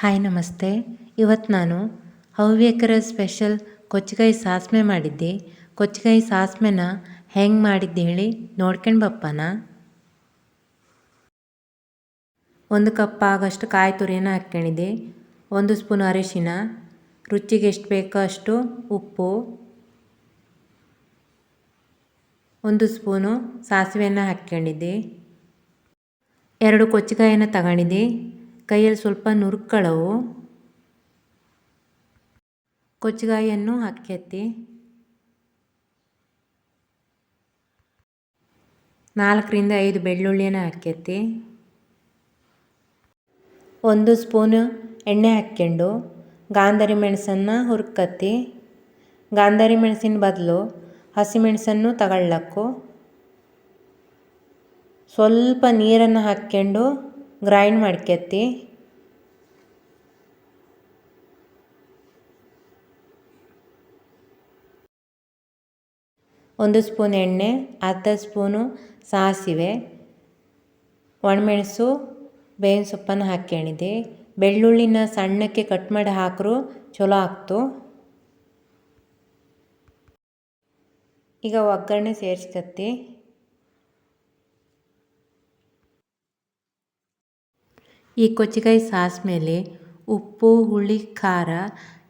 Hi ನಮಸ್ತೆ. ಇವತ್ತು ನಾನು ಹವ್ಯಕರ ಸ್ಪೆಷಲ್ ಕೊಚ್ಚಿಕಾಯಿ ಸಾಸ್ಮೆ ಮಾಡಿದ್ದೆ. ಕೊಚ್ಚಿಕಾಯಿ ಸಾಸ್ಮೆನ ಹೆಂಗೆ ಮಾಡಿದ್ದೆ ಹೇಳಿ ನೋಡ್ಕೊಂಡು ಬಪ್ಪನ. 1 ಕಪ್ ಆಗಷ್ಟು ಕಾಯಿ ತುರಿಯನ್ನು ಹಾಕ್ಕೊಂಡಿದ್ದೆ. 1 ಸ್ಪೂನ್ ಅರಿಶಿನ, ರುಚಿಗೆ ಎಷ್ಟು ಬೇಕೋ ಅಷ್ಟು ಉಪ್ಪು, 1 ಸ್ಪೂನು ಸಾಸಿವೆಯನ್ನು ಹಾಕ್ಕೊಂಡಿದ್ದೆ. 2 ಕೊಚ್ಚಿಕಾಯನ್ನು ತಗೊಂಡಿದ್ದೆ. ಕೈಯಲ್ಲಿ ಸ್ವಲ್ಪ ನುರ್ಕೊಳ್ಳವು. ಕೊಚ್ಚಿಕಾಯಿಯನ್ನು ಹಾಕ್ಯತ್ತಿ 4 ರಿಂದ 5 ಬೆಳ್ಳುಳ್ಳಿಯನ್ನು ಹಾಕ್ಯತ್ತಿ. 1 ಸ್ಪೂನು ಎಣ್ಣೆ ಹಾಕ್ಕೊಂಡು ಗಾಂಧಾರಿ ಮೆಣಸನ್ನು ಹುರ್ಕತ್ತಿ. ಗಾಂಧಾರಿ ಮೆಣಸಿನ ಬದಲು ಹಸಿಮೆಣಸನ್ನು ತಗೊಳ್ಳಕ್ಕು. ಸ್ವಲ್ಪ ನೀರನ್ನು ಹಾಕ್ಕೊಂಡು ಗ್ರೈಂಡ್ ಮಾಡ್ಕತ್ತಿ. ಒಂದು ಸ್ಪೂನ್ ಎಣ್ಣೆ, ಅರ್ಧ ಸ್ಪೂನು ಸಾಸಿವೆ, ಒಣಮೆಣಸು, ಬೇವಿನ ಸೊಪ್ಪನ್ನು ಹಾಕ್ಕೊಂಡಿದ್ದೆ. ಬೆಳ್ಳುಳ್ಳಿನ ಸಣ್ಣಕ್ಕೆ ಕಟ್ ಮಾಡಿ ಹಾಕಿದ್ರು ಚಲೋ ಆಗ್ತು. ಈಗ ಒಗ್ಗರಣೆ ಸೇರಿಸ್ಕತ್ತಿ. ಈ ಕೊಚ್ಚಿಕಾಯಿ ಸಾಸ್ಮೇಲೆ ಉಪ್ಪು, ಹುಳಿ, ಖಾರ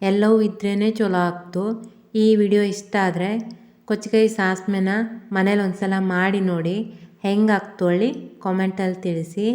ಎಲ್ಲವೂ ಇದ್ರೇ ಚಲೋ ಆಗ್ತು. ಈ ವಿಡಿಯೋ ಇಷ್ಟ ಆದರೆ ಕೊಚ್ಚಿಕಾಯಿ ಸಾಸ್ಮೆನ ಮನೇಲಿ ಒಂದ್ಸಲ ಮಾಡಿ ನೋಡಿ. ಹೆಂಗೆ ಆಗ್ತು ಹೇಳಿ ಕಾಮೆಂಟಲ್ಲಿ ತಿಳಿಸಿ.